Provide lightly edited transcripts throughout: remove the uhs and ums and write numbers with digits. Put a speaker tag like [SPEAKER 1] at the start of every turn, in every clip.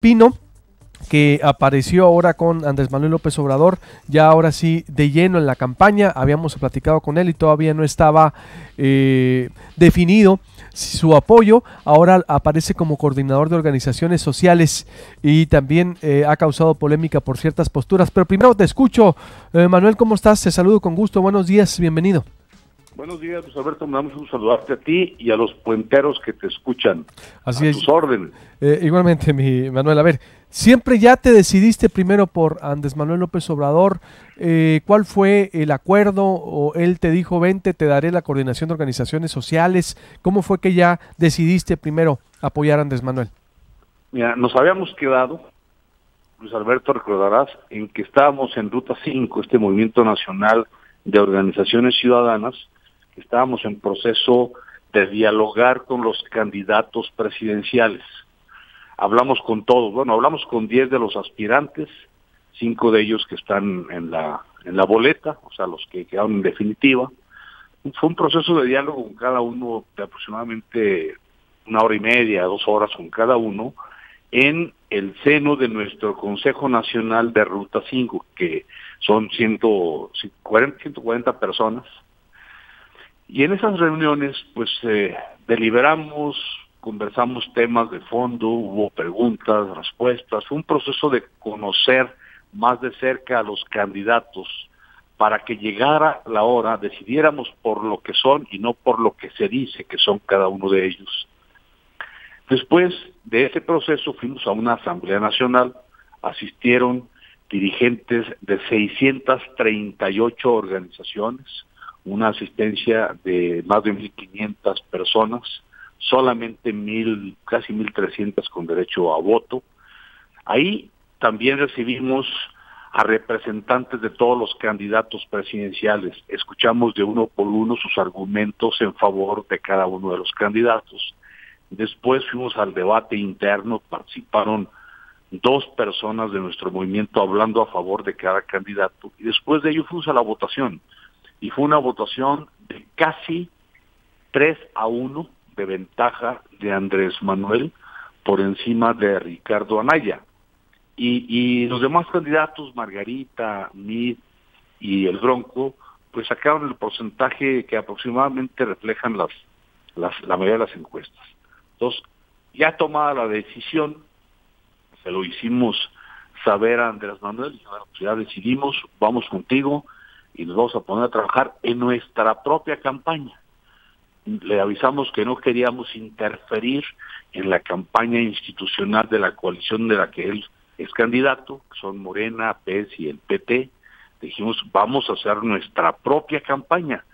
[SPEAKER 1] Pino, que apareció ahora con Andrés Manuel López Obrador, ya ahora sí de lleno en la campaña. Habíamos platicado con él y todavía no estaba definido su apoyo. Ahora aparece como coordinador de organizaciones sociales y también ha causado polémica por ciertas posturas. Pero primero te escucho, Manuel, ¿cómo estás? Te saludo con gusto, buenos días, bienvenido.
[SPEAKER 2] Buenos días, Luis Alberto, me damos un saludarte a ti y a los puenteros que te escuchan.
[SPEAKER 1] Así
[SPEAKER 2] a
[SPEAKER 1] es.
[SPEAKER 2] tus órdenes.
[SPEAKER 1] Igualmente, mi Manuel, a ver, siempre ya te decidiste primero por Andrés Manuel López Obrador. ¿Cuál fue el acuerdo? ¿O él te dijo, vente, te daré la coordinación de organizaciones sociales? ¿Cómo fue que ya decidiste primero apoyar a Andrés Manuel?
[SPEAKER 2] Mira, nos habíamos quedado, Luis Alberto, recordarás, en que estábamos en Ruta 5, este movimiento nacional de organizaciones ciudadanas, que estábamos en proceso de dialogar con los candidatos presidenciales. Hablamos con todos, bueno, hablamos con 10 de los aspirantes, 5 de ellos que están en la boleta, o sea, los que quedaron en definitiva. Fue un proceso de diálogo con cada uno de aproximadamente 1 hora y media, 2 horas con cada uno, en el seno de nuestro Consejo Nacional de Ruta 5, que son 140 personas. Y en esas reuniones, pues, deliberamos, conversamos temas de fondo, hubo preguntas, respuestas, fue un proceso de conocer más de cerca a los candidatos para que llegara la hora, decidiéramos por lo que son y no por lo que se dice que son cada uno de ellos. Después de ese proceso fuimos a una Asamblea Nacional, asistieron dirigentes de 638 organizaciones, una asistencia de más de 1,500 personas, solamente casi 1,300 con derecho a voto. Ahí también recibimos a representantes de todos los candidatos presidenciales, escuchamos de uno por uno sus argumentos en favor de cada uno de los candidatos. Después fuimos al debate interno, participaron 2 personas de nuestro movimiento hablando a favor de cada candidato, y después de ello fuimos a la votación, y fue una votación de casi 3-1 de ventaja de Andrés Manuel por encima de Ricardo Anaya. Y los demás candidatos, Margarita, Mid y el Bronco, pues sacaron el porcentaje que aproximadamente reflejan la mayoría de las encuestas. Entonces, ya tomada la decisión, se lo hicimos saber a Andrés Manuel, y bueno, pues ya decidimos, vamos contigo y nos vamos a poner a trabajar en nuestra propia campaña. Le avisamos que no queríamos interferir en la campaña institucional de la coalición de la que él es candidato, que son Morena, PES y el PT. Dijimos, vamos a hacer nuestra propia campaña.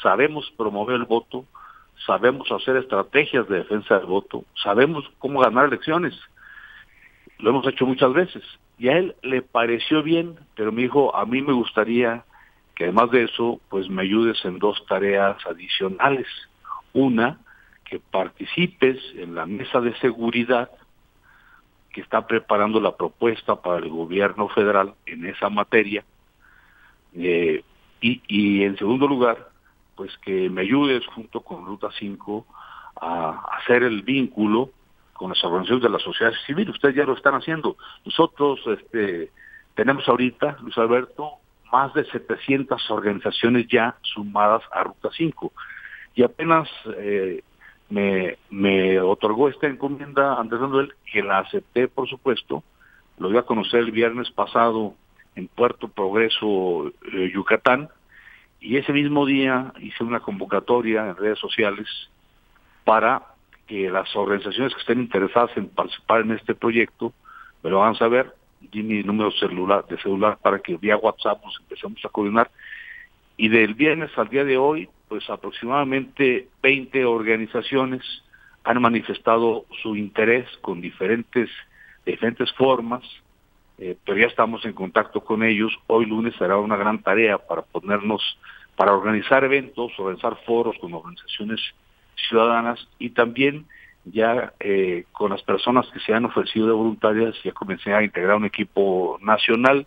[SPEAKER 2] Sabemos promover el voto, sabemos hacer estrategias de defensa del voto, sabemos cómo ganar elecciones. Lo hemos hecho muchas veces. Y a él le pareció bien, pero me dijo, a mí me gustaría que además de eso, pues me ayudes en 2 tareas adicionales. Una, que participes en la mesa de seguridad que está preparando la propuesta para el gobierno federal en esa materia. Y en segundo lugar, pues que me ayudes junto con Ruta 5 a hacer el vínculo con las organizaciones de la sociedad civil. Ustedes ya lo están haciendo. Nosotros tenemos ahorita, Luis Alberto, más de 700 organizaciones ya sumadas a Ruta 5. Y apenas me otorgó esta encomienda Andrés Manuel, que la acepté, por supuesto. Lo iba a conocer el viernes pasado en Puerto Progreso, Yucatán, y ese mismo día hice una convocatoria en redes sociales para que las organizaciones que estén interesadas en participar en este proyecto me lo hagan saber. Di mi número de celular para que vía WhatsApp nos empecemos a coordinar. Y del viernes al día de hoy, pues aproximadamente 20 organizaciones han manifestado su interés con diferentes formas, pero ya estamos en contacto con ellos. Hoy lunes será una gran tarea para organizar eventos, organizar foros con organizaciones ciudadanas, y también ya con las personas que se han ofrecido de voluntarias, ya comencé a integrar un equipo nacional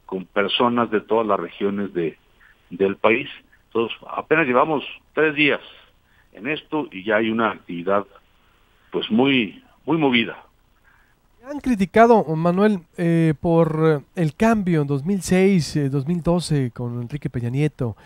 [SPEAKER 2] con personas de todas las regiones del país. Entonces, apenas llevamos 3 días en esto y ya hay una actividad pues muy movida.
[SPEAKER 1] Han criticado, Manuel, por el cambio en 2006, 2012 con Enrique Peña Nieto.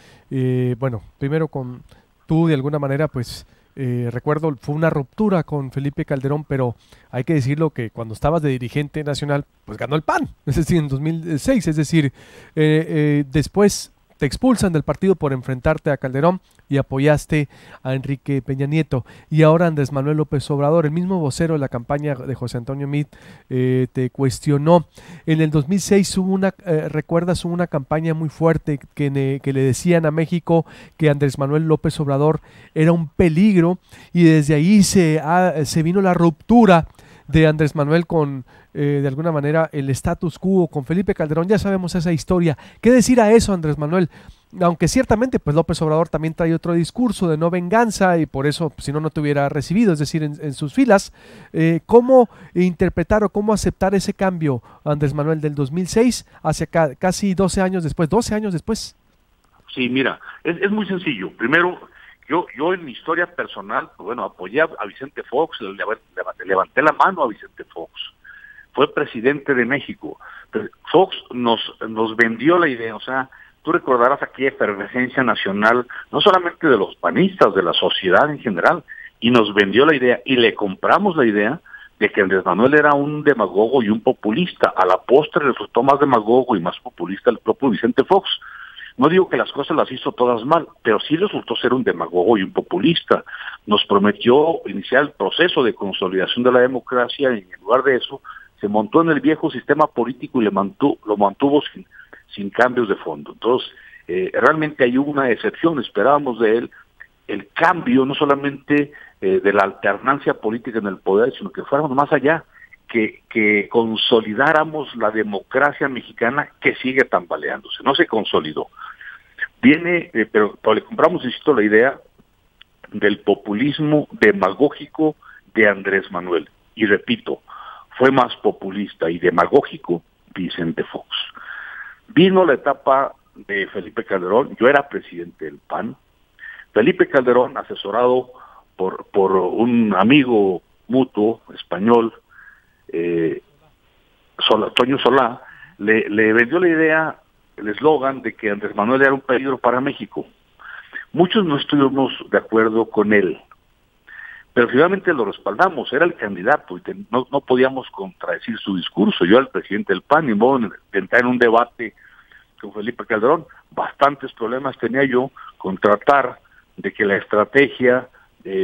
[SPEAKER 1] Bueno, primero con tú de alguna manera, pues recuerdo, fue una ruptura con Felipe Calderón, pero hay que decirlo que cuando estabas de dirigente nacional, pues ganó el PAN, es decir, en 2006, es decir, después te expulsan del partido por enfrentarte a Calderón y apoyaste a Enrique Peña Nieto. Y ahora Andrés Manuel López Obrador, el mismo vocero de la campaña de José Antonio Meade, te cuestionó. En el 2006 hubo recuerdas, hubo una campaña muy fuerte que le decían a México que Andrés Manuel López Obrador era un peligro, y desde ahí se vino la ruptura de Andrés Manuel con, de alguna manera, el status quo con Felipe Calderón. Ya sabemos esa historia. ¿Qué decir a eso, Andrés Manuel? Aunque ciertamente, pues López Obrador también trae otro discurso de no venganza, y por eso, si no, no te hubiera recibido, es decir, en sus filas. ¿Cómo interpretar o cómo aceptar ese cambio, Andrés Manuel, del 2006 hacia casi 12 años después? 12 años después.
[SPEAKER 2] Sí, mira, es muy sencillo. Primero, yo en mi historia personal, pues bueno, apoyé a Vicente Fox, levanté la mano a Vicente Fox. Fue presidente de México. Pero Fox nos vendió la idea, o sea, tú recordarás aquella efervescencia nacional, no solamente de los panistas, de la sociedad en general, y nos vendió la idea, y le compramos la idea de que Andrés Manuel era un demagogo y un populista. A la postre resultó más demagogo y más populista el propio Vicente Fox. No digo que las cosas las hizo todas mal, pero sí resultó ser un demagogo y un populista. Nos prometió iniciar el proceso de consolidación de la democracia, y en lugar de eso se montó en el viejo sistema político y lo mantuvo sin cambios de fondo. Entonces, realmente hay una excepción. Esperábamos de él el cambio, no solamente de la alternancia política en el poder, sino que fuéramos más allá, que consolidáramos la democracia mexicana, que sigue tambaleándose, no se consolidó. Pero le compramos, insisto, la idea del populismo demagógico de Andrés Manuel. Y repito, fue más populista y demagógico Vicente Fox. Vino la etapa de Felipe Calderón, yo era presidente del PAN. Felipe Calderón, asesorado por un amigo mutuo español, Toño Solá, le vendió la idea, el eslogan de que Andrés Manuel era un peligro para México. Muchos no estuvimos de acuerdo con él, pero finalmente lo respaldamos, era el candidato y no podíamos contradecir su discurso. Yo era el presidente del PAN, y modo de entrar en un debate con Felipe Calderón. Bastantes problemas tenía yo con tratar de que la estrategia,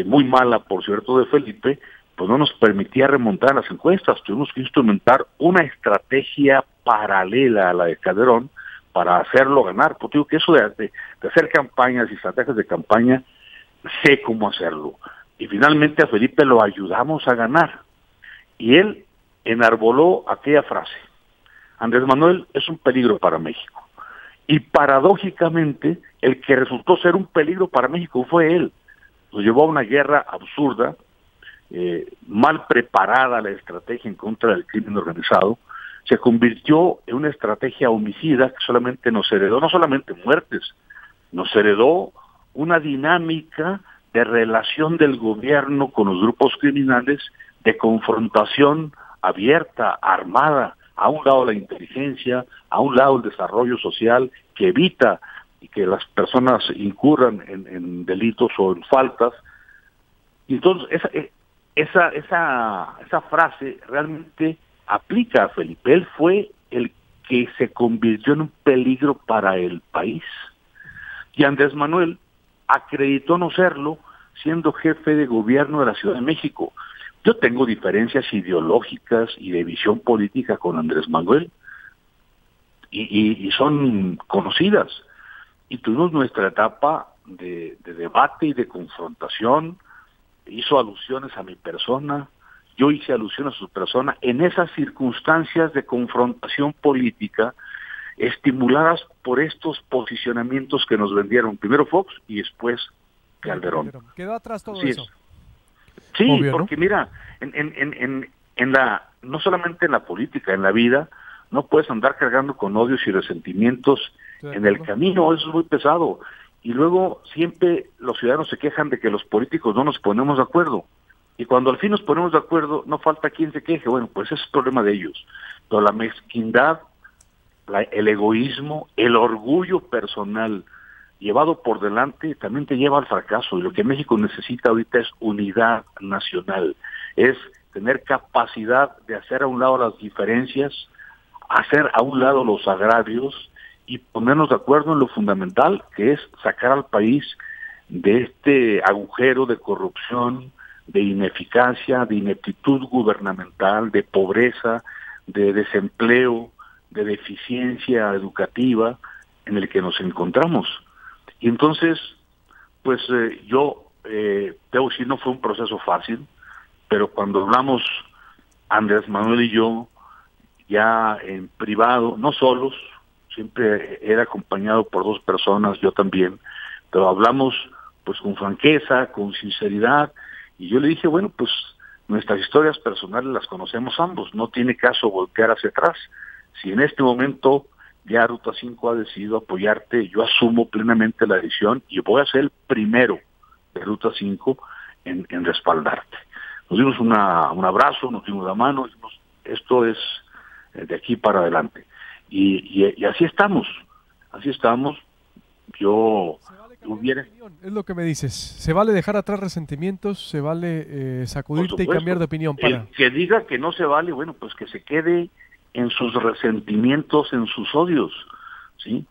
[SPEAKER 2] muy mala por cierto de Felipe, pues no nos permitía remontar las encuestas. Tuvimos que instrumentar una estrategia paralela a la de Calderón para hacerlo ganar. Porque digo que eso de hacer campañas y estrategias de campaña, sé cómo hacerlo. Y finalmente a Felipe lo ayudamos a ganar. Y él enarboló aquella frase: Andrés Manuel es un peligro para México. Y paradójicamente, el que resultó ser un peligro para México fue él. Nos llevó a una guerra absurda, mal preparada la estrategia en contra del crimen organizado. Se convirtió en una estrategia homicida que solamente nos heredó, no solamente muertes, nos heredó una dinámica de relación del gobierno con los grupos criminales, de confrontación abierta, armada, a un lado la inteligencia, a un lado el desarrollo social, que evita que las personas incurran en delitos o en faltas. Y entonces esa frase realmente aplica a Felipe. Él fue el que se convirtió en un peligro para el país. Y Andrés Manuel acreditó no serlo, siendo jefe de gobierno de la Ciudad de México. Yo tengo diferencias ideológicas y de visión política con Andrés Manuel, y son conocidas. Y tuvimos nuestra etapa de debate y de confrontación. Hizo alusiones a mi persona, yo hice alusiones a su persona, en esas circunstancias de confrontación política, estimuladas por estos posicionamientos que nos vendieron, primero Fox y después Calderón.
[SPEAKER 1] Quedó atrás todo
[SPEAKER 2] sí,
[SPEAKER 1] eso.
[SPEAKER 2] Sí,
[SPEAKER 1] obvio,
[SPEAKER 2] porque
[SPEAKER 1] ¿no?
[SPEAKER 2] Mira, no solamente en la política, en la vida, no puedes andar cargando con odios y resentimientos en el camino, eso es muy pesado. Y luego siempre los ciudadanos se quejan de que los políticos no nos ponemos de acuerdo. Y cuando al fin nos ponemos de acuerdo, no falta quien se queje. Bueno, pues ese es el problema de ellos. Pero la mezquindad, el egoísmo, el orgullo personal llevado por delante también te lleva al fracaso. Y lo que México necesita ahorita es unidad nacional, es tener capacidad de hacer a un lado las diferencias, hacer a un lado los agravios y ponernos de acuerdo en lo fundamental, que es sacar al país de este agujero de corrupción, de ineficacia, de ineptitud gubernamental, de pobreza, de desempleo, de deficiencia educativa en el que nos encontramos. Y entonces, pues yo debo decir, no fue un proceso fácil, pero cuando hablamos Andrés Manuel y yo, ya en privado, no solos, siempre era acompañado por dos personas, yo también, pero hablamos pues con franqueza, con sinceridad, y yo le dije, bueno, pues nuestras historias personales las conocemos ambos, no tiene caso voltear hacia atrás. Si en este momento ya Ruta 5 ha decidido apoyarte, yo asumo plenamente la decisión y voy a ser el primero de Ruta 5 en respaldarte. Nos dimos un abrazo, nos dimos la mano, dijimos, esto es de aquí para adelante. Y así estamos, yo hubiera...
[SPEAKER 1] Es lo que me dices, se vale dejar atrás resentimientos, se vale sacudirte y cambiar de opinión para...
[SPEAKER 2] El que diga que no se vale, bueno, pues que se quede en sus resentimientos, en sus odios, ¿sí?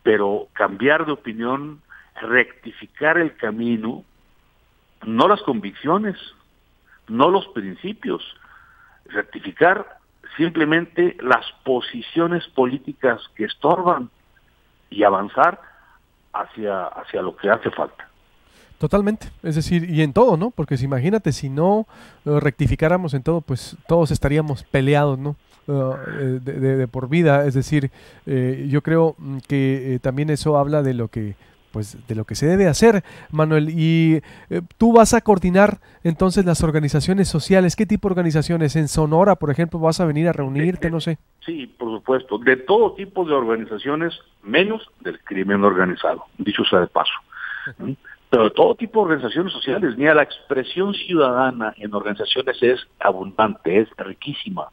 [SPEAKER 2] Pero cambiar de opinión, rectificar el camino, no las convicciones, no los principios, rectificar simplemente las posiciones políticas que estorban y avanzar hacia lo que hace falta.
[SPEAKER 1] Totalmente, es decir, y en todo, ¿no? Porque imagínate, si no rectificáramos en todo, pues todos estaríamos peleados, ¿no? De por vida, es decir, yo creo que también eso habla de lo que se debe hacer, Manuel. Y tú vas a coordinar entonces las organizaciones sociales. ¿Qué tipo de organizaciones? En Sonora, por ejemplo, vas a venir a reunirte, no sé.
[SPEAKER 2] Sí, por supuesto, de todo tipo de organizaciones, menos del crimen organizado, dicho sea de paso. Pero de todo tipo de organizaciones sociales. Mira, la expresión ciudadana en organizaciones es abundante, es riquísima.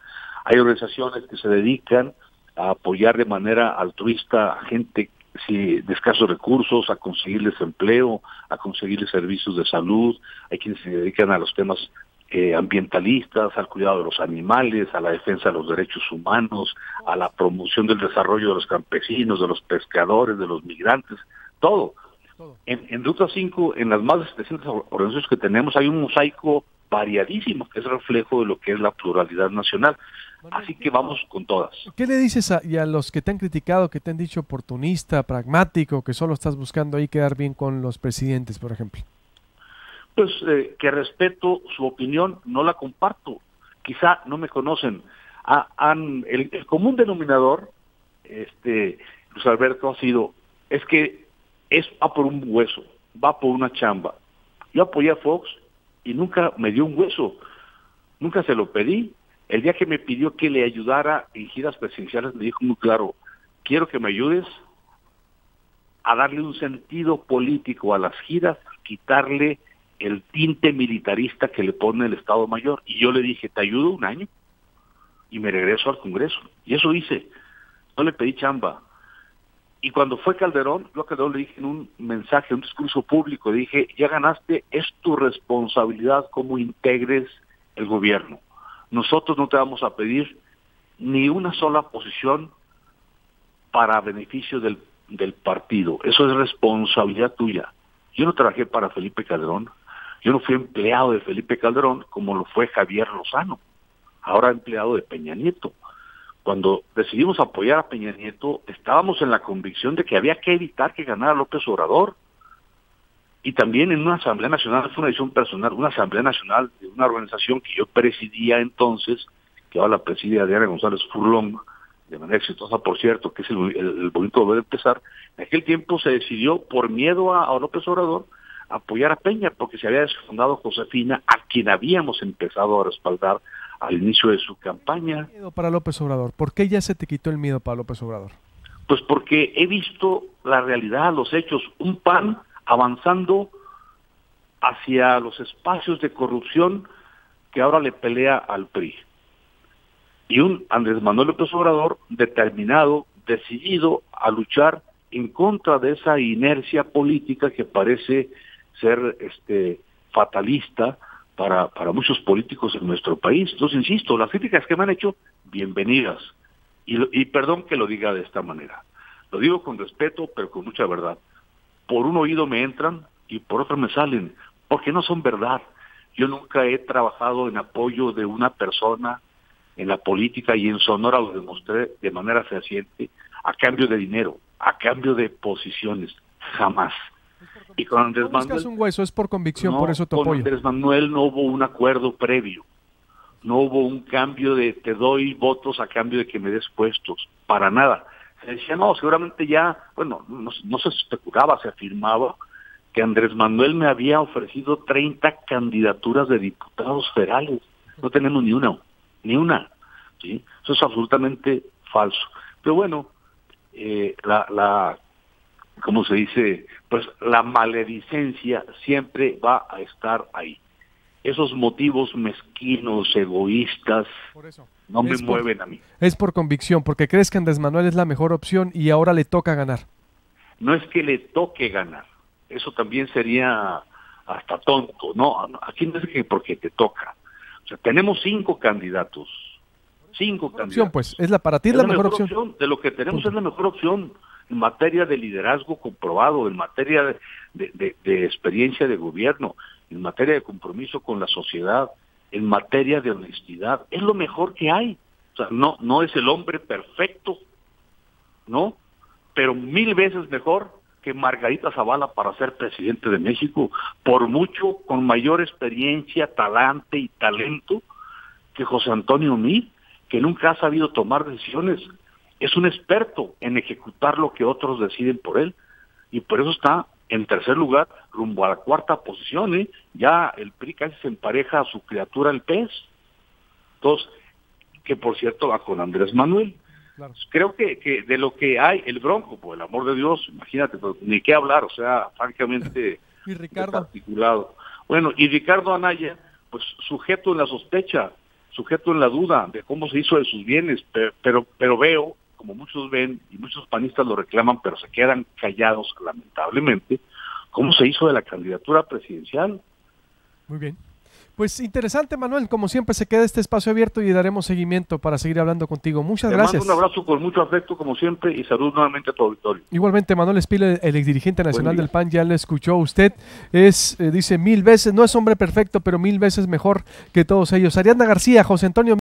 [SPEAKER 2] Hay organizaciones que se dedican a apoyar de manera altruista a gente de escasos recursos, a conseguirles empleo, a conseguirles servicios de salud. Hay quienes se dedican a los temas ambientalistas, al cuidado de los animales, a la defensa de los derechos humanos, a la promoción del desarrollo de los campesinos, de los pescadores, de los migrantes, todo. En Ruta 5, en las más de 700 organizaciones que tenemos, hay un mosaico variadísimo, que es reflejo de lo que es la pluralidad nacional. Así que vamos con todas.
[SPEAKER 1] ¿Qué le dices a los que te han criticado, que te han dicho oportunista, pragmático, que solo estás buscando ahí quedar bien con los presidentes, por ejemplo?
[SPEAKER 2] Pues que respeto su opinión, no la comparto. Quizá no me conocen. El común denominador, Luis Alberto, ha sido, es que va por un hueso, va por una chamba. Yo apoyé a Fox y nunca me dio un hueso, nunca se lo pedí. El día que me pidió que le ayudara en giras presidenciales, me dijo muy claro, quiero que me ayudes a darle un sentido político a las giras, quitarle el tinte militarista que le pone el Estado Mayor. Y yo le dije, te ayudo un año y me regreso al Congreso. Y eso hice, no le pedí chamba. Y cuando fue Calderón, yo a Calderón le dije en un mensaje, un discurso público, dije, ya ganaste, es tu responsabilidad cómo integres el gobierno. Nosotros no te vamos a pedir ni una sola posición para beneficio del partido. Eso es responsabilidad tuya. Yo no trabajé para Felipe Calderón. Yo no fui empleado de Felipe Calderón como lo fue Javier Lozano, ahora empleado de Peña Nieto. Cuando decidimos apoyar a Peña Nieto, estábamos en la convicción de que había que evitar que ganara López Obrador. Y también en una Asamblea Nacional, fue una decisión personal, una Asamblea Nacional de una organización que yo presidía entonces, que ahora la preside Adriana González Furlong, de manera exitosa, por cierto, que es el bonito volver a empezar. En aquel tiempo se decidió, por miedo a López Obrador, apoyar a Peña, porque se había desfondado Josefina, a quien habíamos empezado a respaldar al inicio de su campaña.
[SPEAKER 1] ¿Miedo para López Obrador? ¿Por qué ya se te quitó el miedo para López Obrador?
[SPEAKER 2] Pues porque he visto la realidad, los hechos, un PAN avanzando hacia los espacios de corrupción que ahora le pelea al PRI. Y un Andrés Manuel López Obrador determinado, decidido a luchar en contra de esa inercia política que parece ser fatalista para muchos políticos en nuestro país. Entonces, insisto, las críticas que me han hecho, bienvenidas. Y perdón que lo diga de esta manera. Lo digo con respeto, pero con mucha verdad. Por un oído me entran y por otro me salen, porque no son verdad. Yo nunca he trabajado en apoyo de una persona en la política, y en Sonora lo demostré de manera fehaciente, a cambio de dinero, a cambio de posiciones, jamás. Y con Andrés Manuel,
[SPEAKER 1] un hueso, es por convicción,
[SPEAKER 2] no,
[SPEAKER 1] por eso te
[SPEAKER 2] con
[SPEAKER 1] apoyo.
[SPEAKER 2] Andrés Manuel no hubo un acuerdo previo, no hubo un cambio de te doy votos a cambio de que me des puestos, para nada. Se decía, no, seguramente ya, bueno, no se especulaba, se afirmaba que Andrés Manuel me había ofrecido 30 candidaturas de diputados federales. No tenemos ni una, ¿sí? Eso es absolutamente falso. Pero bueno, ¿cómo se dice? Pues la maledicencia siempre va a estar ahí. Esos motivos mezquinos, egoístas, no me mueven a mí.
[SPEAKER 1] Es por convicción, porque crees que Andrés Manuel es la mejor opción y ahora le toca ganar.
[SPEAKER 2] No es que le toque ganar, eso también sería hasta tonto. No, aquí no es que porque te toca. O sea, tenemos 5 candidatos. 5 candidatos.
[SPEAKER 1] Opción, pues, para ti es la mejor opción.
[SPEAKER 2] De lo que tenemos es la mejor opción en materia de liderazgo comprobado, en materia de experiencia de gobierno, en materia de compromiso con la sociedad, en materia de honestidad. Es lo mejor que hay. O sea, no es el hombre perfecto, ¿no? Pero 1000 veces mejor que Margarita Zavala para ser presidente de México, por mucho con mayor experiencia, talante y talento que José Antonio Meade, que nunca ha sabido tomar decisiones. Es un experto en ejecutar lo que otros deciden por él, y por eso está en tercer lugar, rumbo a la 4ª posición. Ya el PRI casi se empareja a su criatura el PES. Entonces, que por cierto va con Andrés Manuel. Claro. Creo que de lo que hay, el Bronco, por el amor de Dios, imagínate, ni qué hablar, o sea, francamente
[SPEAKER 1] ¿Y Ricardo?
[SPEAKER 2] Articulado. Bueno, y Ricardo Anaya, pues sujeto en la sospecha, sujeto en la duda de cómo se hizo de sus bienes, pero veo, como muchos ven, y muchos panistas lo reclaman, pero se quedan callados, lamentablemente, cómo se hizo de la candidatura presidencial.
[SPEAKER 1] Muy bien. Pues interesante, Manuel, como siempre se queda este espacio abierto y daremos seguimiento para seguir hablando contigo. Muchas gracias.
[SPEAKER 2] Te mando un abrazo con mucho afecto, como siempre, y salud nuevamente a tu auditorio.
[SPEAKER 1] Igualmente, Manuel Espila, el exdirigente nacional del PAN, ya le escuchó usted. Dice 1000 veces, no es hombre perfecto, pero 1000 veces mejor que todos ellos. Ariadna García, José Antonio